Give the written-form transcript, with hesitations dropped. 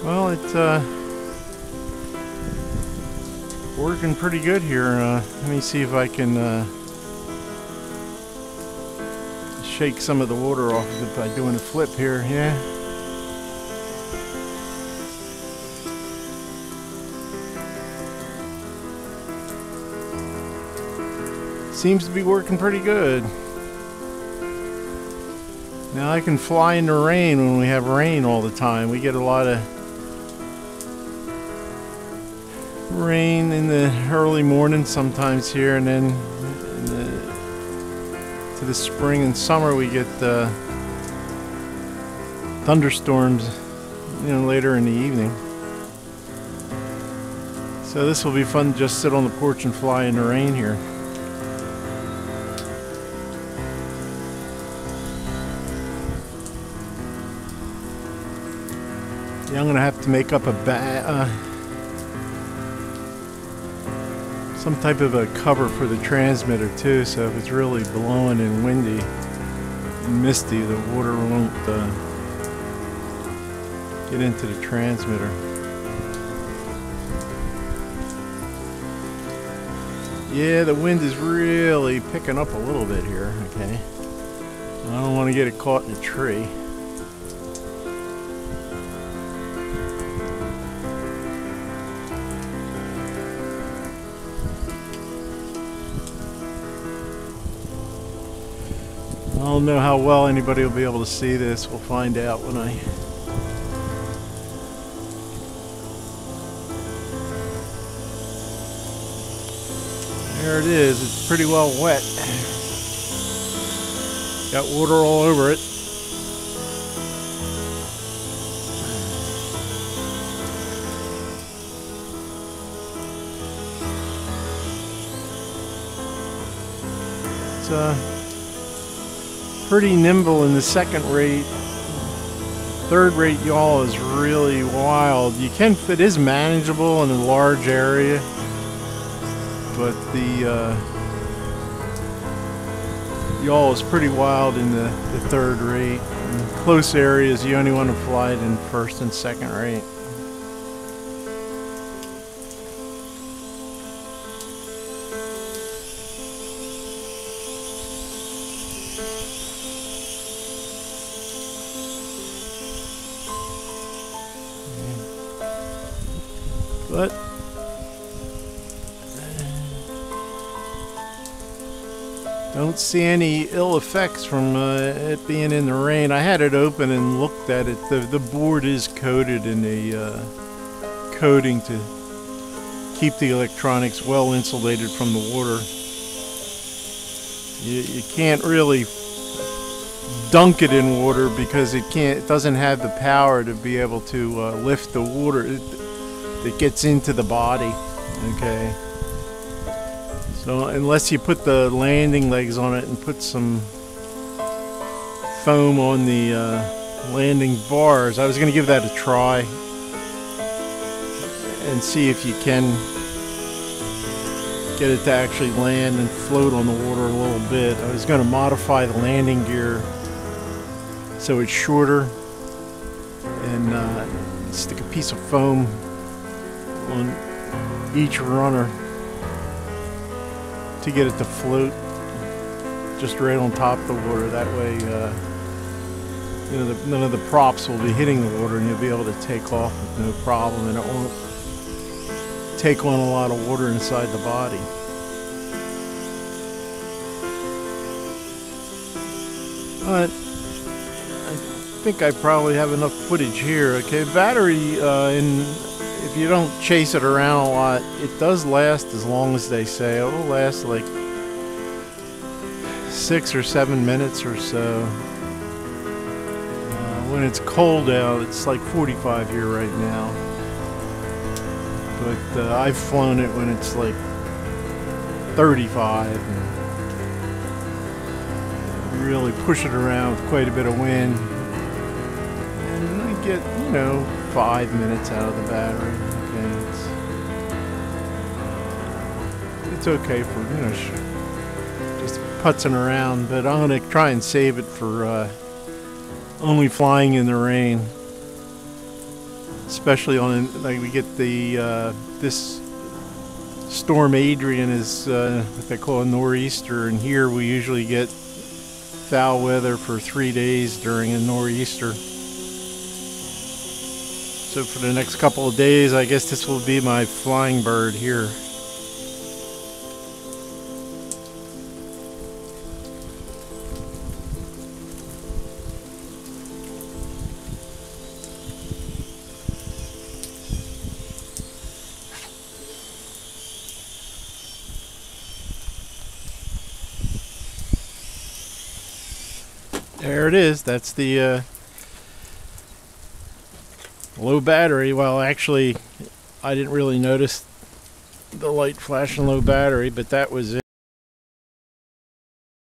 Well, it's working pretty good here. Let me see if I can shake some of the water off of it by doing a flip here. Yeah. Seems to be working pretty good. Now I can fly in the rain when we have rain all the time. We get a lot of rain in the early morning sometimes here, and then to the spring and summer we get thunderstorms, you know, later in the evening. So this will be fun to just sit on the porch and fly in the rain here. Yeah, I'm gonna have to make up some type of a cover for the transmitter too, so if it's really blowing and windy and misty, the water won't get into the transmitter. Yeah, the wind is really picking up a little bit here, okay? I don't want to get it caught in a tree. I don't know how well anybody will be able to see this. We'll find out when I... There it is. It's pretty well wet. Got water all over it. It's pretty nimble in the second rate. Third rate yaw is really wild. It is manageable in a large area, but the yaw is pretty wild in the third rate. In close areas, you only want to fly it in first and second rate. But don't see any ill effects from it being in the rain. I had it open and looked at it. The board is coated in a coating to keep the electronics well insulated from the water. You can't really dunk it in water because it doesn't have the power to be able to lift the water that gets into the body. Okay, so unless you put the landing legs on it and put some foam on the landing bars, I was going to give that a try and see if you can get it to actually land and float on the water a little bit. I was going to modify the landing gear so it's shorter and stick a piece of foam on each runner to get it to float just right on top of the water. That way, you know, none of the props will be hitting the water, and you'll be able to take off with no problem, and it won't take on a lot of water inside the body. But I think I probably have enough footage here. Okay, battery if you don't chase it around a lot, it does last as long as they say. It will last like 6 or 7 minutes or so. When it's cold out, it's like 45 here right now. But I've flown it when it's like 35. And really push it around with quite a bit of wind. And I get, you know, 5 minutes out of the battery. Okay, it's okay for, you know, just putzing around, but I'm gonna try and save it for only flying in the rain. especially on, like, we get the this storm Adrian is what they call a nor'easter, and here we usually get foul weather for 3 days during a nor'easter. So for the next couple of days, I guess this will be my flying bird here. There it is. That's the low battery. Well, actually, I didn't really notice the light flashing low battery, but that was it.